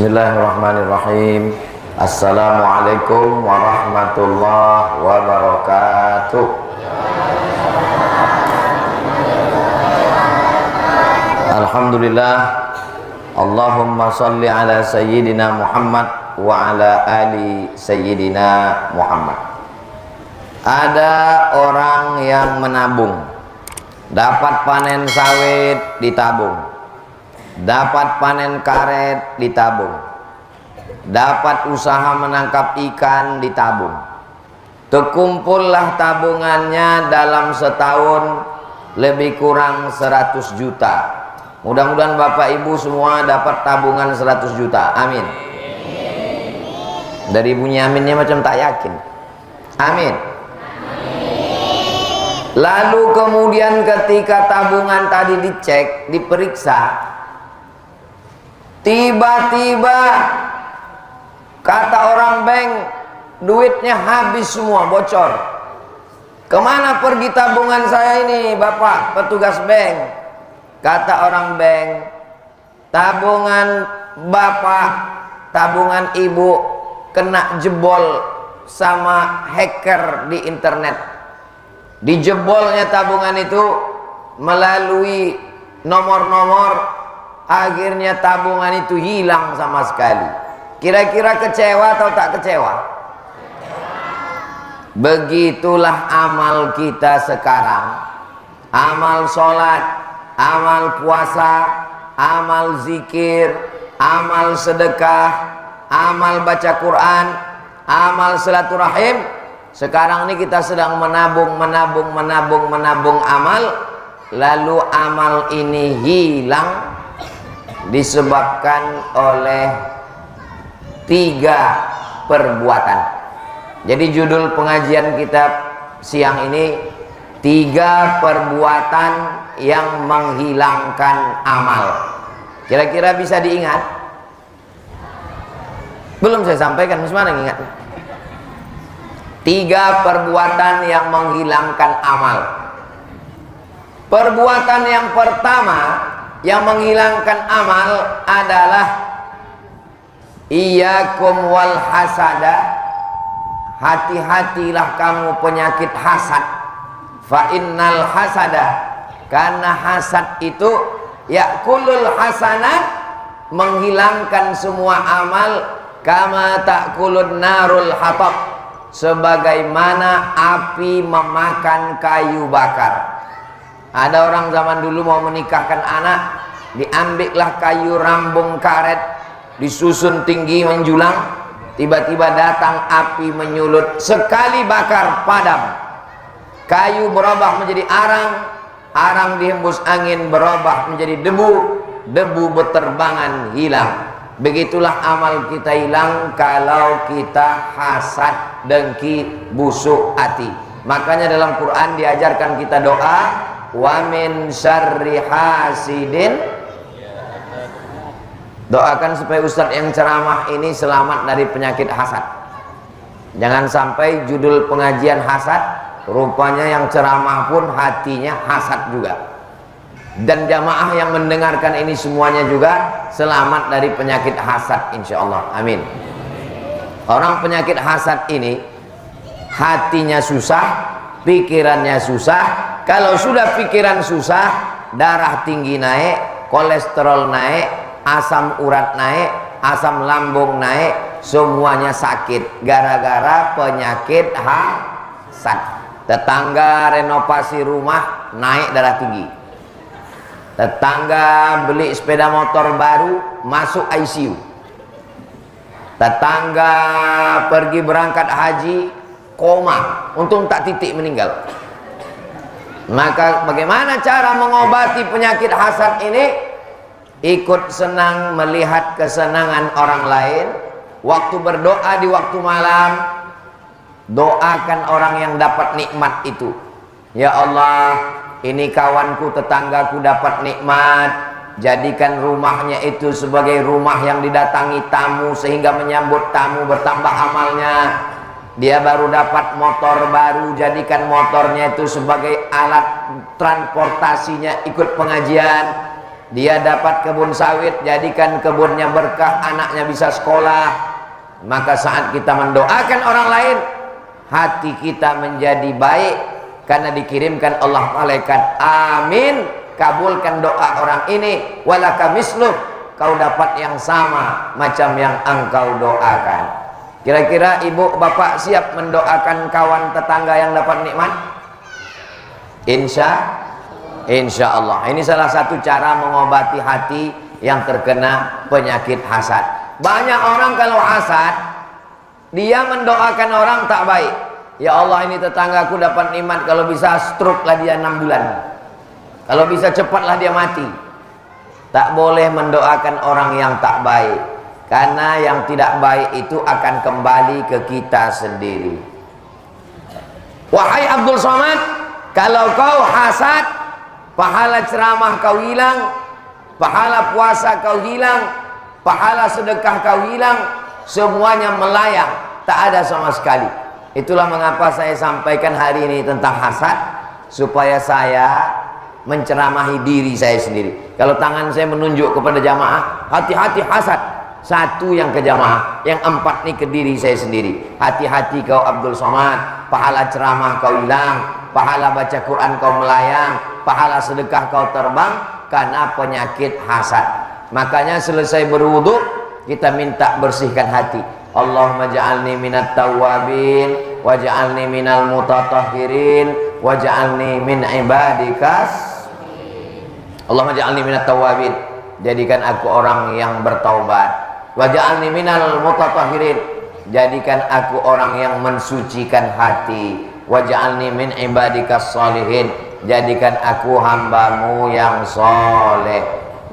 Bismillahirrahmanirrahim. Assalamualaikum warahmatullahi wabarakatuh. Alhamdulillah. Allahumma salli ala sayyidina Muhammad wa ala ali sayyidina Muhammad. Ada orang yang menabung, dapat panen sawit ditabung, dapat panen karet ditabung, dapat usaha menangkap ikan ditabung. Terkumpullah tabungannya dalam setahun lebih kurang 100 juta. Mudah-mudahan Bapak Ibu semua dapat tabungan 100 juta. Amin. Dari bunyi aminnya macam tak yakin. Amin. Lalu kemudian ketika tabungan tadi dicek, diperiksa, tiba-tiba kata orang bank, duitnya habis semua, bocor. Kemana pergi tabungan saya ini, Bapak petugas bank? Kata orang bank, tabungan Bapak, tabungan Ibu kena jebol sama hacker di internet. Dijebolnya tabungan itu melalui nomor-nomor, akhirnya tabungan itu hilang sama sekali. Kira-kira kecewa atau tak kecewa? Begitulah amal kita sekarang. Amal sholat, amal puasa, amal zikir, amal sedekah, amal baca Quran, amal silaturahim. Sekarang ini kita sedang menabung amal. Lalu amal ini hilang disebabkan oleh 3 perbuatan. Jadi judul pengajian kita siang ini 3 perbuatan yang menghilangkan amal. Kira-kira bisa diingat? Belum saya sampaikan, mana ingat? 3 perbuatan yang menghilangkan amal. Perbuatan yang pertama yang menghilangkan amal adalah iyyakum wal hasada. Hati-hatilah kamu penyakit hasad. Fa innal hasada, karena hasad itu yakulul hasanat, menghilangkan semua amal, kama takulun narul hatab, sebagaimana api memakan kayu bakar. Ada orang zaman dulu mau menikahkan anak, diambillah kayu rambung karet, disusun tinggi menjulang, tiba-tiba datang api menyulut, sekali bakar padam. Kayu berubah menjadi arang, arang dihembus angin berubah menjadi debu, debu berterbangan hilang. Begitulah amal kita hilang kalau kita hasad, dengki, busuk hati. Makanya dalam Quran diajarkan kita doa, wa min syarri hasidin. Doakan supaya Ustadz yang ceramah ini selamat dari penyakit hasad. Jangan sampai judul pengajian hasad, rupanya yang ceramah pun hatinya hasad juga. Dan jamaah yang mendengarkan ini semuanya juga selamat dari penyakit hasad, insya Allah. Amin. Orang penyakit hasad ini hatinya susah, pikirannya susah. Kalau sudah pikiran susah, darah tinggi naik, kolesterol naik, asam urat naik, asam lambung naik, semuanya sakit gara-gara penyakit hasad. Tetangga renovasi rumah naik darah tinggi. Tetangga beli sepeda motor baru masuk ICU. Tetangga pergi berangkat haji koma, untung tak titik meninggal. Maka bagaimana cara mengobati penyakit hasad ini? Ikut senang melihat kesenangan orang lain. Waktu berdoa di waktu malam, doakan orang yang dapat nikmat itu. Ya Allah, ini kawanku, tetanggaku dapat nikmat, jadikan rumahnya itu sebagai rumah yang didatangi tamu, sehingga menyambut tamu bertambah amalnya. Dia baru dapat motor baru, jadikan motornya itu sebagai alat transportasinya ikut pengajian. dia dapat kebun sawit, jadikan kebunnya berkah, anaknya bisa sekolah. Maka saat kita mendoakan orang lain, hati kita menjadi baik karena dikirimkan Allah malaikat, amin, kabulkan doa orang ini, walaka misluh, kau dapat yang sama macam yang engkau doakan. Kira-kira ibu bapak siap mendoakan kawan tetangga yang dapat nikmat? Insya Allah. Ini salah satu cara mengobati hati yang terkena penyakit hasad. Banyak orang kalau hasad, dia mendoakan orang tak baik. Ya Allah, ini tetanggaku dapat nikmat, kalau bisa stroke lah dia 6 bulan, kalau bisa cepatlah dia mati. Tak boleh mendoakan orang yang tak baik, karena yang tidak baik itu akan kembali ke kita sendiri. Wahai Abdul Somad, kalau kau hasad, pahala ceramah kau hilang, pahala puasa kau hilang, pahala sedekah kau hilang, semuanya melayang, tak ada sama sekali. Itulah mengapa saya sampaikan hari ini tentang hasad, supaya saya menceramahi diri saya sendiri. Kalau tangan saya menunjuk kepada jamaah, hati-hati hasad, satu yang ke jamaah, yang 4 nih ke diri saya sendiri. Hati-hati kau Abdul Somad, pahala ceramah kau hilang, pahala baca Quran kau melayang, pahala sedekah kau terbang karena penyakit hasad. Makanya selesai berwudu, kita minta bersihkan hati. Allahumma ja'alni minat tawwabin waj'alni minal mutatahhirin waj'alni min ibadikas. Allahumma ja'alni minat tawwabin, jadikan aku orang yang bertaubat. Waj'alni minal mutatahhirin, jadikan aku orang yang mensucikan hati. Waj'alni min ibadikas sholihin, jadikan aku hambamu yang soleh.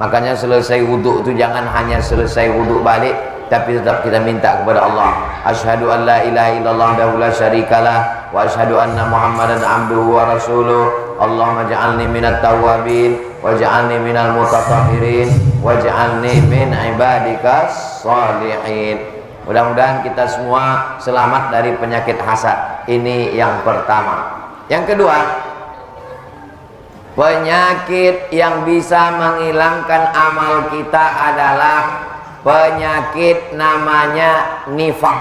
Makanya selesai wudhu itu jangan hanya selesai wudhu balik, tapi tetap kita minta kepada Allah. Asyhadu an la ilaha illallah wahdahu la syarikalah wa asyhadu anna Muhammadan abduhu wa rasuluh. Allahumma ja'alni minat tawwabin waj'alni minal mutatahhirin waj'alni min ibadikas sholihin. Mudah-mudahan kita semua selamat dari penyakit hasad. Ini yang pertama. Yang kedua, penyakit yang bisa menghilangkan amal kita adalah penyakit namanya nifaq.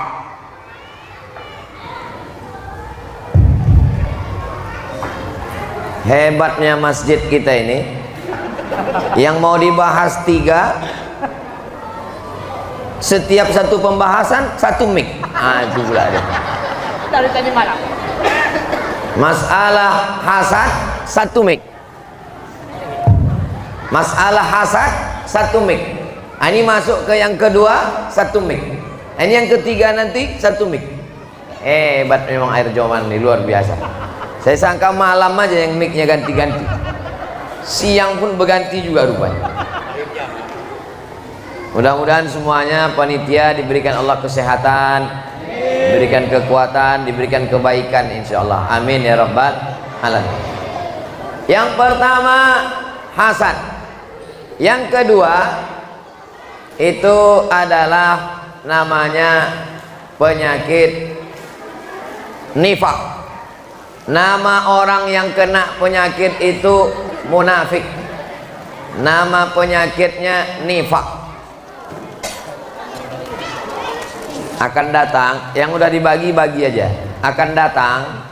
Hebatnya masjid kita ini, yang mau dibahas 3, setiap satu pembahasan 1 mic. Itu pula ada. Dari tadi malam. Masalah hasad 1 mic. Masalah hasad 1 mic. Ini masuk ke yang kedua 1 mic. Ini yang ketiga nanti 1 mic. Hebat memang air Joman ini, luar biasa. Saya sangka malam aja yang mic-nya ganti-ganti. Siang pun berganti juga rupanya. Mudah-mudahan semuanya panitia diberikan Allah kesehatan, diberikan kekuatan, diberikan kebaikan insyaallah. Amin ya rabbal alamin. Yang pertama hasad. Yang kedua itu adalah namanya penyakit nifaq. Nama orang yang kena penyakit itu munafik. Nama penyakitnya nifaq. Akan datang, yang udah dibagi-bagi aja. Akan datang,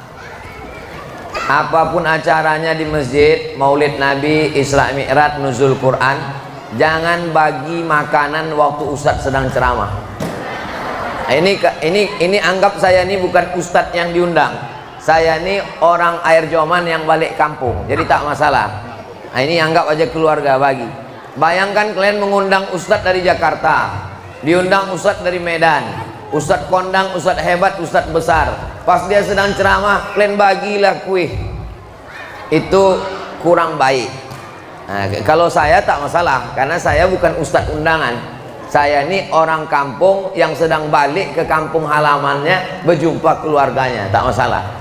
apapun acaranya di masjid, Maulid Nabi, Isra Mi'raj, Nuzul Quran, jangan bagi makanan waktu ustadz sedang ceramah. Ini anggap saya ini bukan ustadz yang diundang. Saya ini orang air Joman yang balik kampung, jadi tak masalah. Ini anggap aja keluarga bagi. Bayangkan kalian mengundang ustadz dari Jakarta, diundang ustadz dari Medan, ustadz kondang, ustadz hebat, ustadz besar. Pas dia sedang ceramah, kalian bagilah kue. Itu kurang baik. Nah, kalau saya tak masalah, karena saya bukan ustadz undangan. Saya ini orang kampung yang sedang balik ke kampung halamannya, berjumpa keluarganya, tak masalah.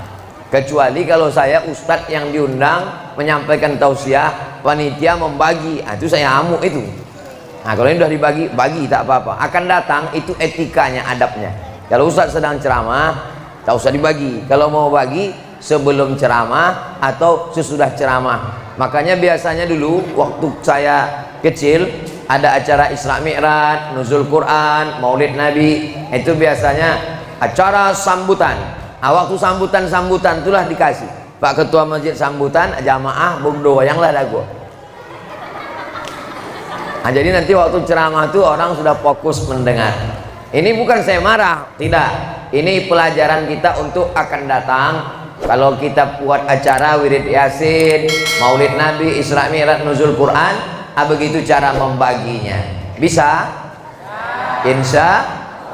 Kecuali kalau saya ustadz yang diundang menyampaikan tausiah, panitia membagi, itu saya amuk itu. Nah, kalau ini sudah dibagi, bagi tak apa-apa. Akan datang itu etikanya, adabnya. Kalau ustadz sedang ceramah, tak usah dibagi. Kalau mau bagi, sebelum ceramah atau sesudah ceramah. Makanya biasanya dulu waktu saya kecil ada acara Isra Mi'raj, Nuzul Quran, Maulid Nabi, itu biasanya acara sambutan. Waktu sambutan itulah dikasih Pak Ketua Masjid sambutan, jamaah bungdo wayanglah dago. Nah, jadi nanti waktu ceramah itu orang sudah fokus mendengar. Ini bukan saya marah, tidak. Ini pelajaran kita untuk akan datang. Kalau kita buat acara wirid yasin, Maulid Nabi, Isra Mi'raj, Nuzul Quran, begitu cara membaginya. Bisa? Insya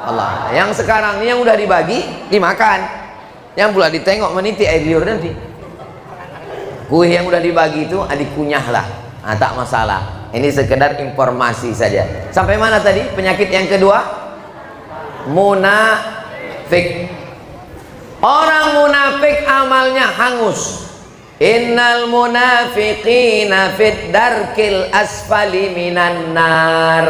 Allah. Yang sekarang ini yang udah dibagi dimakan, yang pula ditengok meniti air liur nanti. Kue yang udah dibagi itu dikunyah lah, tak masalah. Ini sekedar informasi saja. Sampai mana tadi penyakit yang kedua? Munafik. Orang munafik amalnya hangus. Innal munafiqina fid darkil asfali minan nar.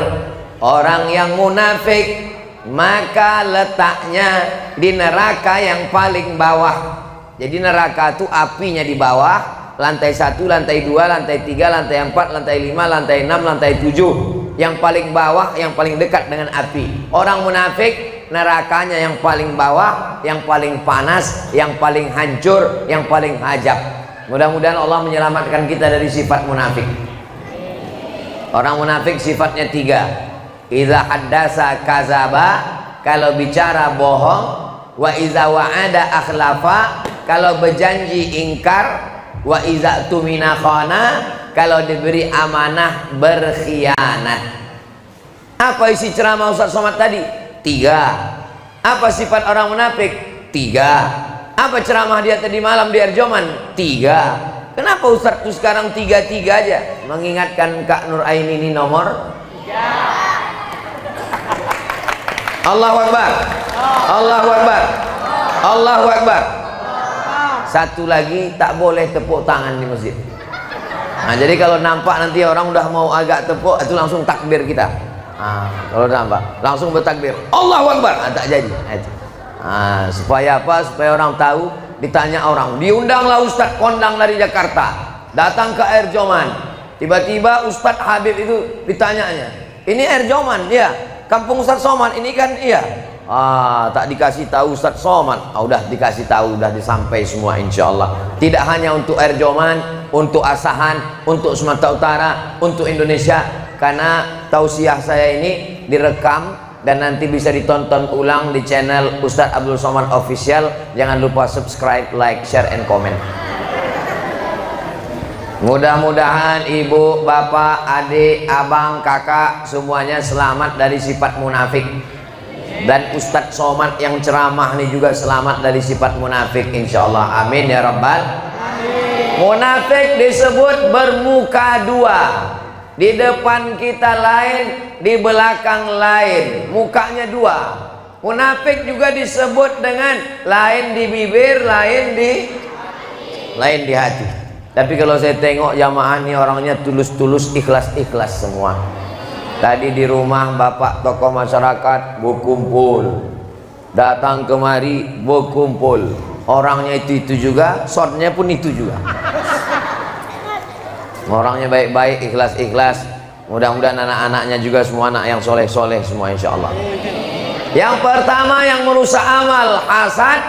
Orang yang munafik maka letaknya di neraka yang paling bawah. Jadi neraka itu apinya di bawah, lantai 1, lantai 2, lantai 3, lantai 4, lantai 5, lantai 6, lantai 7. Yang paling bawah, yang paling dekat dengan api. Orang munafik nerakanya yang paling bawah, yang paling panas, yang paling hancur, yang paling hajab. Mudah-mudahan Allah menyelamatkan kita dari sifat munafik. Orang munafik sifatnya 3. Idza haddasa kazaba, kalau bicara bohong. Wa idza wa'ada akhlafa, kalau berjanji ingkar. Wa idza tumina khana, kalau diberi amanah berkhianat. Apa isi ceramah Ustaz Somad tadi? 3. Apa sifat orang munafik? 3. Apa ceramah dia tadi malam di Erjoman? 3. Kenapa Ustaz tuh sekarang 3-3 aja? Mengingatkan Kak Nur Aini ini nomor 3. Allahu Akbar. Allahu Akbar. Allahu Akbar. Satu lagi, tak boleh tepuk tangan di masjid. Nah, jadi kalau nampak nanti orang udah mau agak tepuk, itu langsung takbir kita. Kalau nampak langsung bertakbir Allahu Akbar, tak jadi. Supaya apa? Supaya orang tahu. Ditanya orang, diundanglah Ustadz kondang dari Jakarta datang ke Air Joman. Tiba-tiba Ustadz Habib itu ditanyanya, ini Air Joman? Ya. Kampung Ustadz Somad ini kan? Iya. Tak dikasih tahu Ustadz Somad. Udah dikasih tahu, udah disampai semua insyaallah. Tidak hanya untuk Air Joman, untuk Asahan, untuk Sumatera Utara, untuk Indonesia. Karena tausiah saya ini direkam dan nanti bisa ditonton ulang di channel Ustadz Abdul Somad Official. Jangan lupa subscribe, like, share, and comment. Mudah-mudahan ibu, bapak, adik, abang, kakak semuanya selamat dari sifat munafik. Dan Ustadz Somad yang ceramah ini juga selamat dari sifat munafik insyaallah. Amin ya rabbal alamin. Munafik disebut bermuka 2. Di depan kita lain, di belakang lain. Mukanya 2. Munafik juga disebut dengan lain di bibir, lain di hati. Tapi kalau saya tengok jamaah ini orangnya tulus-tulus, ikhlas-ikhlas semua. Tadi di rumah bapak tokoh masyarakat berkumpul, datang kemari berkumpul, orangnya itu juga, shotnya pun itu juga. Orangnya baik-baik, ikhlas-ikhlas. Mudah-mudahan anak-anaknya juga semua anak yang soleh-soleh semua insyaallah. Yang pertama yang merusak amal hasad,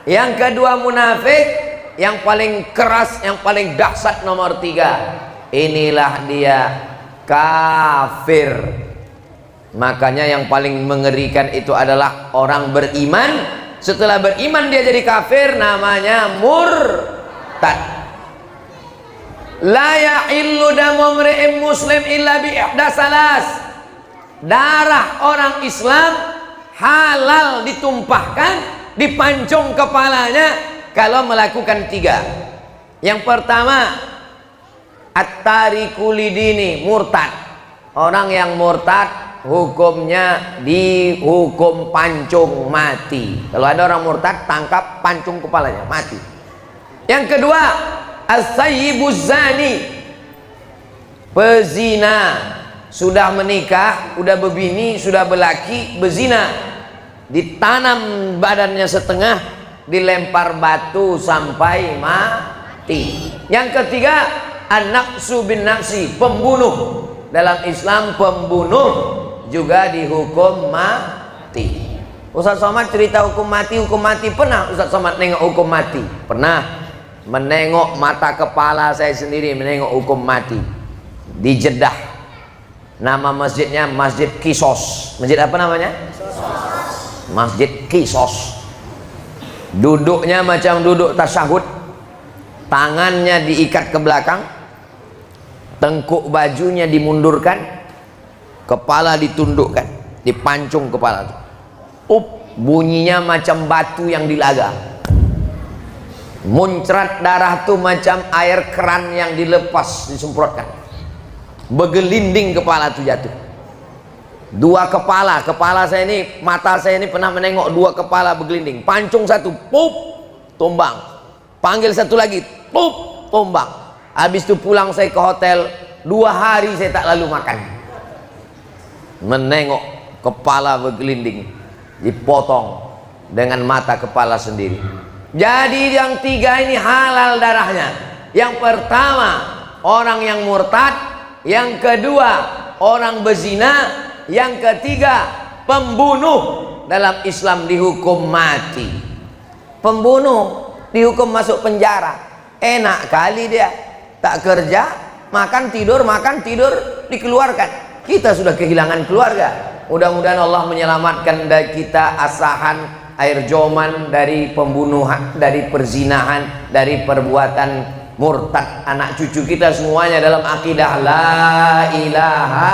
yang kedua munafik, yang paling keras, yang paling dahsyat nomor 3. Inilah dia kafir. Makanya yang paling mengerikan itu adalah orang beriman, setelah beriman dia jadi kafir, namanya murtad. La yahillu damu mri'in muslim illa bi ihda salas. Darah orang Islam halal ditumpahkan, dipancung kepalanya kalau melakukan 3. Yang pertama, at-tariku lidini, murtad. Orang yang murtad hukumnya dihukum pancung mati. Kalau ada orang murtad, tangkap, pancung kepalanya, mati. Yang kedua, as-sayyibuz zani, pezina. Sudah menikah, sudah berbini, sudah berlaki, berzina. Ditanam badannya setengah, dilempar batu sampai mati. Yang ketiga, an-naqsu bin naqsi, pembunuh. Dalam Islam pembunuh juga dihukum mati. Ustaz Somad cerita hukum mati pernah Ustaz Somad nengok hukum mati? Pernah. Menengok mata kepala saya sendiri menengok hukum mati di Jeddah. Nama masjidnya Masjid Qisas. Masjid apa namanya? Masjid Qisas. Duduknya macam duduk tasyahud, tangannya diikat ke belakang, tengkuk bajunya dimundurkan, kepala ditundukkan, dipancung kepala itu. Bunyinya macam batu yang dilaga, muncrat darah tuh macam air keran yang dilepas disemprotkan, begelinding kepala tuh jatuh. Dua kepala saya ini, mata saya ini pernah menengok dua kepala begelinding, pancung satu, pup, tumbang, panggil satu lagi, pup, tumbang. Habis itu pulang saya ke hotel, 2 hari saya tak lalu makan, menengok kepala begelinding dipotong dengan mata kepala sendiri. Jadi yang 3 ini halal darahnya. Yang pertama orang yang murtad, yang kedua orang berzina, yang ketiga pembunuh. Dalam Islam dihukum mati. Pembunuh dihukum masuk penjara. Enak kali dia, tak kerja, makan tidur dikeluarkan. Kita sudah kehilangan keluarga. Mudah-mudahan Allah menyelamatkan dari kita asahan air joman, dari pembunuhan, dari perzinahan, dari perbuatan murtad anak cucu kita semuanya dalam akidah la ilaha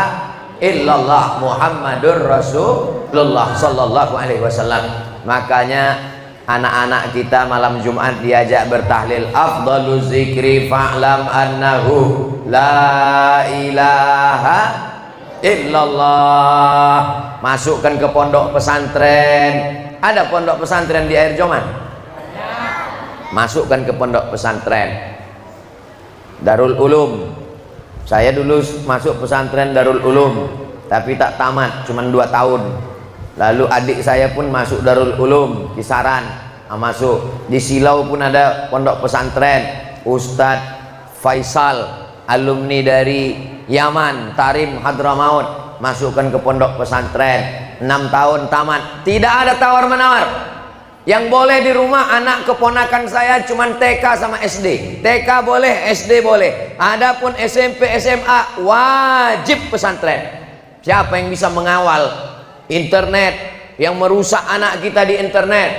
illallah Muhammadur Rasulullah sallallahu alaihi wasallam. Makanya anak-anak kita malam Jumat diajak bertahlil, afdaluz zikri fa'lam annahu la ilaha illallah. Masukkan ke pondok pesantren. Ada pondok pesantren di Air Joman? Masukkan ke pondok pesantren Darul Ulum. Saya dulu masuk pesantren Darul Ulum, tapi tak tamat, cuma 2 tahun. Lalu adik saya pun masuk Darul Ulum, Kisaran, masuk. Di Silau pun ada pondok pesantren Ustadz Faisal, alumni dari Yaman, Tarim Hadramaut, masukkan ke pondok pesantren. 6 tahun tamat, tidak ada tawar-menawar. Yang boleh di rumah anak keponakan saya cuman TK sama SD. TK boleh, SD boleh. Adapun SMP, SMA wajib pesantren. Siapa yang bisa mengawal internet yang merusak anak kita di internet?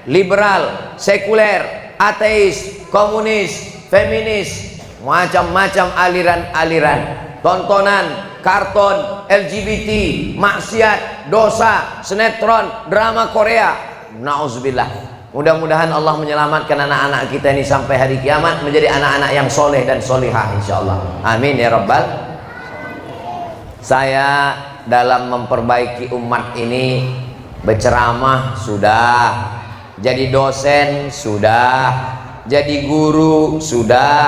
Liberal, sekuler, ateis, komunis, feminis, macam-macam aliran-aliran, tontonan, karton, LGBT, maksiat, dosa, sinetron, drama Korea. Nauzubillah. Mudah-mudahan Allah menyelamatkan anak-anak kita ini sampai hari kiamat menjadi anak-anak yang soleh dan solihah insyaallah. Amin ya rabbal. Saya dalam memperbaiki umat ini berceramah sudah, jadi dosen sudah, jadi guru sudah,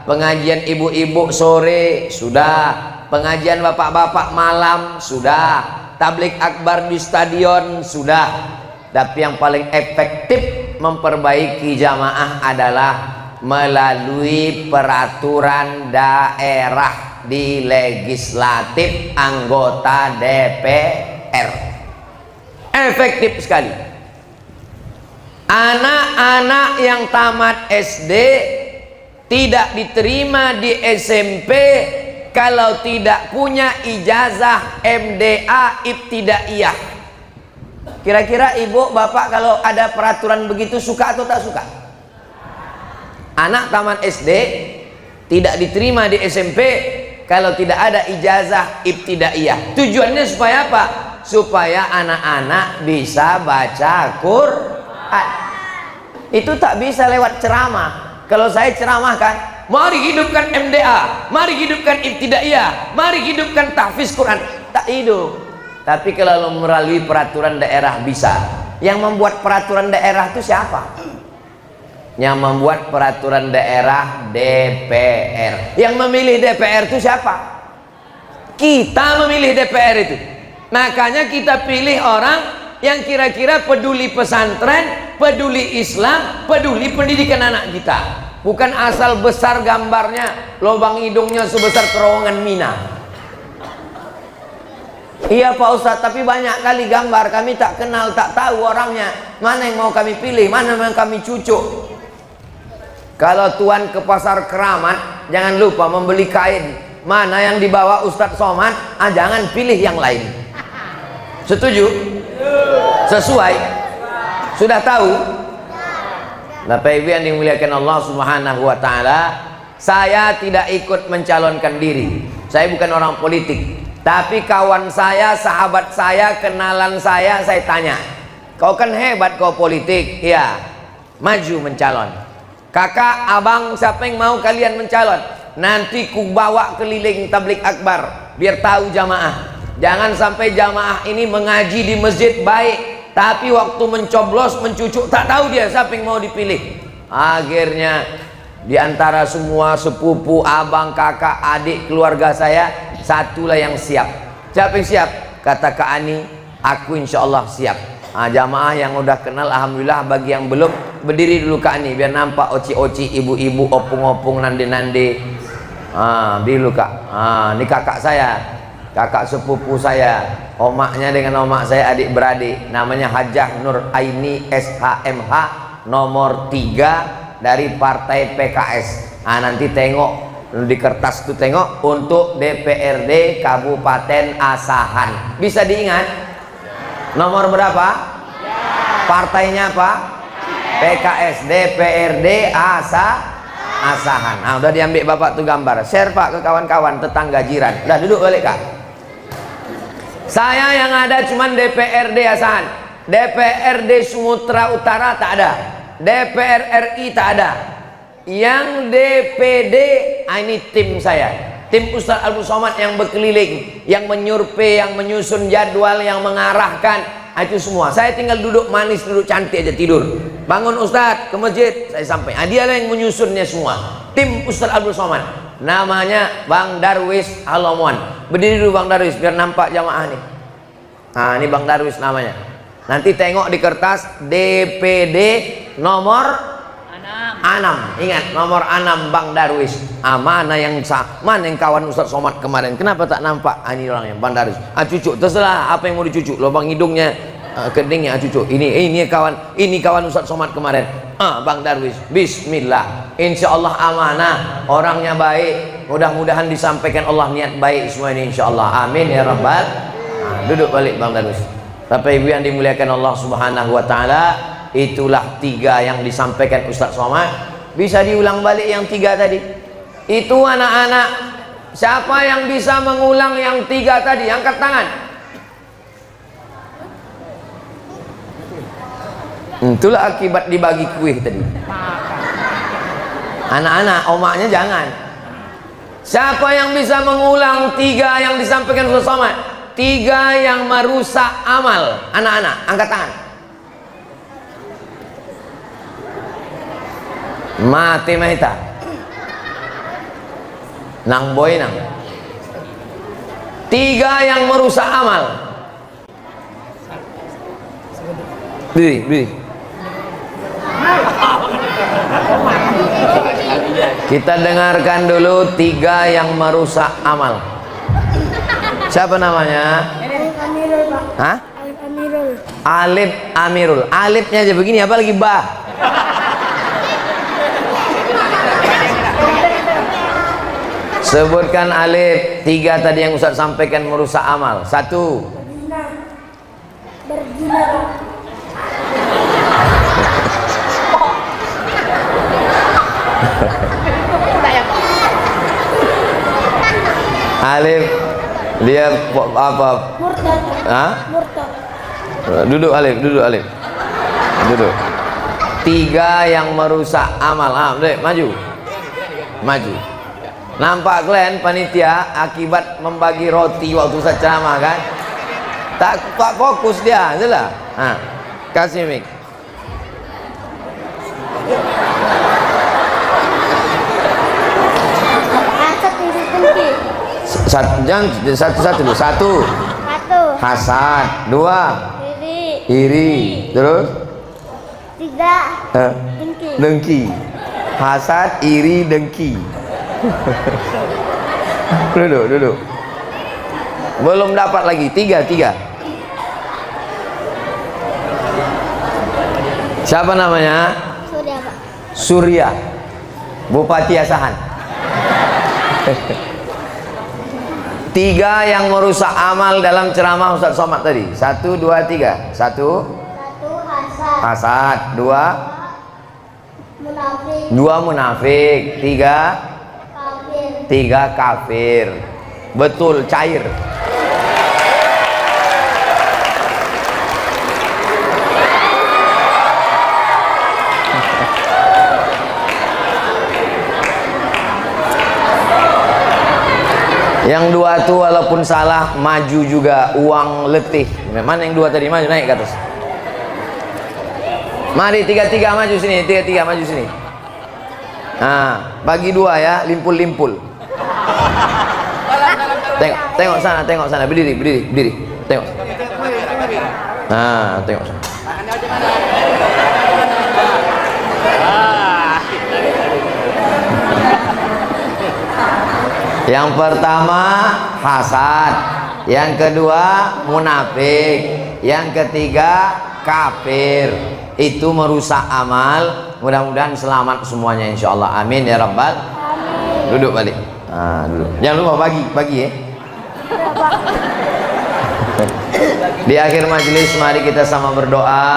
pengajian ibu-ibu sore sudah, pengajian bapak-bapak malam sudah, tablik akbar di stadion sudah. Tapi yang paling efektif memperbaiki jamaah adalah melalui peraturan daerah di legislatif anggota DPR. Efektif sekali. Anak-anak yang tamat SD tidak diterima di SMP kalau tidak punya ijazah MDA Ibtidaiyah. Kira-kira ibu bapak kalau ada peraturan begitu suka atau tak suka? Anak tamat SD tidak diterima di SMP kalau tidak ada ijazah Ibtidaiyah. Tujuannya supaya apa? Supaya anak-anak bisa baca Quran. Itu tak bisa lewat ceramah. Kalau saya ceramahkan, mari hidupkan MDA, mari hidupkan Ibtidaiyah, mari hidupkan tahfiz Quran, tak hidup. Tapi kalau melalui peraturan daerah bisa. Yang membuat peraturan daerah itu siapa? Yang membuat peraturan daerah DPR. Yang memilih DPR itu siapa? Kita memilih DPR itu. Makanya kita pilih orang yang kira-kira peduli pesantren, peduli Islam, peduli pendidikan anak kita. Bukan asal besar gambarnya, lubang hidungnya sebesar terowongan Mina. Iya Pak Ustadz, tapi banyak kali gambar kami tak kenal, tak tahu orangnya. Mana yang mau kami pilih, mana yang kami cucuk. Kalau tuan ke pasar Keramat, jangan lupa membeli kain. Mana yang dibawa Ustadz Somad, jangan pilih yang lain. Setuju? Sesuai? Sudah tahu? Bapak Ibu yang dimuliakan Allah Subhanahu wa Ta'ala, saya tidak ikut mencalonkan diri. Saya bukan orang politik. Tapi kawan saya, sahabat saya, kenalan saya tanya, kau kan hebat kau politik, ya, maju mencalon. Kakak, abang, siapa yang mau kalian mencalon? Nanti ku bawa keliling tablik akbar, biar tahu jamaah. Jangan sampai jamaah ini mengaji di masjid baik, tapi waktu mencoblos, mencucuk, tak tahu dia siapa yang mau dipilih. Akhirnya di antara semua sepupu, abang, kakak, adik, keluarga saya, satulah yang siap. Siapa yang siap? Kata Kak Ani, aku insya Allah siap. Jamaah yang udah kenal, alhamdulillah. Bagi yang belum, berdiri dulu Kak Ani, biar nampak oci-oci, ibu-ibu, opung-opung, nande-nande. Dulu Kak. Ini kakak saya, kakak sepupu saya, omaknya dengan omak saya adik beradik. Namanya Hajah Nur Aini SHMH, nomor 3 dari partai PKS. Nanti tengok di kertas itu, tengok untuk DPRD Kabupaten Asahan. Bisa diingat? Nomor berapa? Partainya apa? PKS, DPRD Asahan. Udah diambil Bapak tuh gambar. Share Pak ke kawan-kawan tetangga jiran. Udah duduk balik Kak. Saya yang ada cuman DPRD Asahan. DPRD Sumatera Utara tak ada. DPR RI tak ada. Yang DPD, ini tim saya, tim Ustadz Abdul Somad yang berkeliling, yang menyurvei, yang menyusun jadwal, yang mengarahkan, itu semua. Saya tinggal duduk manis, duduk cantik aja, tidur. Bangun Ustadz ke masjid, saya sampai. Dialah yang menyusunnya semua. Tim Ustadz Abdul Somad, namanya Bang Darwis Halomon. Berdiri dulu Bang Darwis, biar nampak jamaah nih. Ini Bang Darwis namanya. Nanti tengok di kertas DPD nomor 6. Ingat, nomor 6 Bang Darwis. Mana yang mana yang kawan Ustadz Somad kemarin? Kenapa tak nampak? Ini orangnya Bang Darwis. Cucuk, terserah apa yang mau dicucuk. Lubang hidungnya, kedingnya cucuk. Ini kawan Ustadz Somad kemarin. Bang Darwis. Bismillah. Insya Allah amanah. Orangnya baik. Mudah-mudahan disampaikan Allah niat baik semua ini insya Allah. Amin ya rabbal. Duduk balik Bang Darwis. Bapak Ibu yang dimuliakan Allah Subhanahu wa Ta'ala, itulah 3 yang disampaikan Ustadz Somad. Bisa diulang balik yang 3 tadi. Itu anak-anak, siapa yang bisa mengulang yang 3 tadi? Angkat tangan. Itulah akibat dibagi kuih tadi. Anak-anak, omaknya jangan. Siapa yang bisa mengulang 3 yang disampaikan Ustadz Somad? 3 yang merusak amal. Anak-anak, angkat tangan. Mati mahita nang boy nang 3 yang merusak amal. Beri. Kita dengarkan dulu 3 yang merusak amal. Siapa namanya? Alif Amirul, Pak. Hah? Alif Amirul. Alif Amirul. Alifnya aja begini, apalagi bah. Sebutkan alif 3 tadi yang Ustaz sampaikan merusak amal. 1. Berzina. Alif dia apa? Murtad. Hah? Murtad. Duduk Alif. Duduk. 3 yang merusak amal. Dek, maju. Nampak kalian panitia akibat membagi roti waktu saya ceramah kan? Tak fokus dia, itulah. Kasih mic. Jangan satu dulu. 1. Hasan. 2. Riri. iri, terus 3 dengki. dengki. Hasad, iri, dengki. Duduk. Belum dapat lagi. 3. Siapa namanya? Surya, Pak. Surya, Bupati Asahan. 3 yang merusak amal dalam ceramah Ustaz Somad tadi. 1, 2, 3. 1 1 hasad. hasad, 2 Munafik. 2 munafik, 3 Kafir. kafir. Betul, cair. Yang 2 tuh walaupun salah maju juga, uang letih. Mana yang 2 tadi? Maju, naik ke atas. Mari 3 maju sini, 3 maju sini. Nah, bagi 2 ya, limpul. Tengok sana, berdiri. Tengok. Nah, tengok sana. Yang pertama hasad, yang kedua munafik, yang ketiga kafir. Itu merusak amal. Mudah-mudahan selamat semuanya insyaallah. Amin ya rabbal. Amin. Duduk balik. Nah, duduk. Jangan lupa bagi ya. Di akhir majelis mari kita sama berdoa.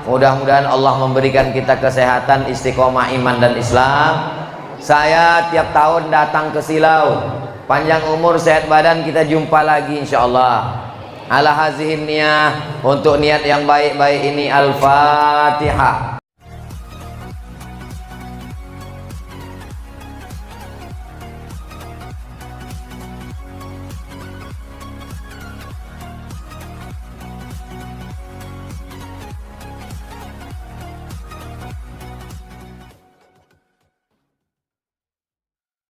Mudah-mudahan Allah memberikan kita kesehatan, istiqomah iman dan Islam. Saya tiap tahun datang ke Silau. Panjang umur, sehat badan, kita jumpa lagi insyaallah. Ala hazihin niyah, untuk niat yang baik-baik ini, Al-Fatihah.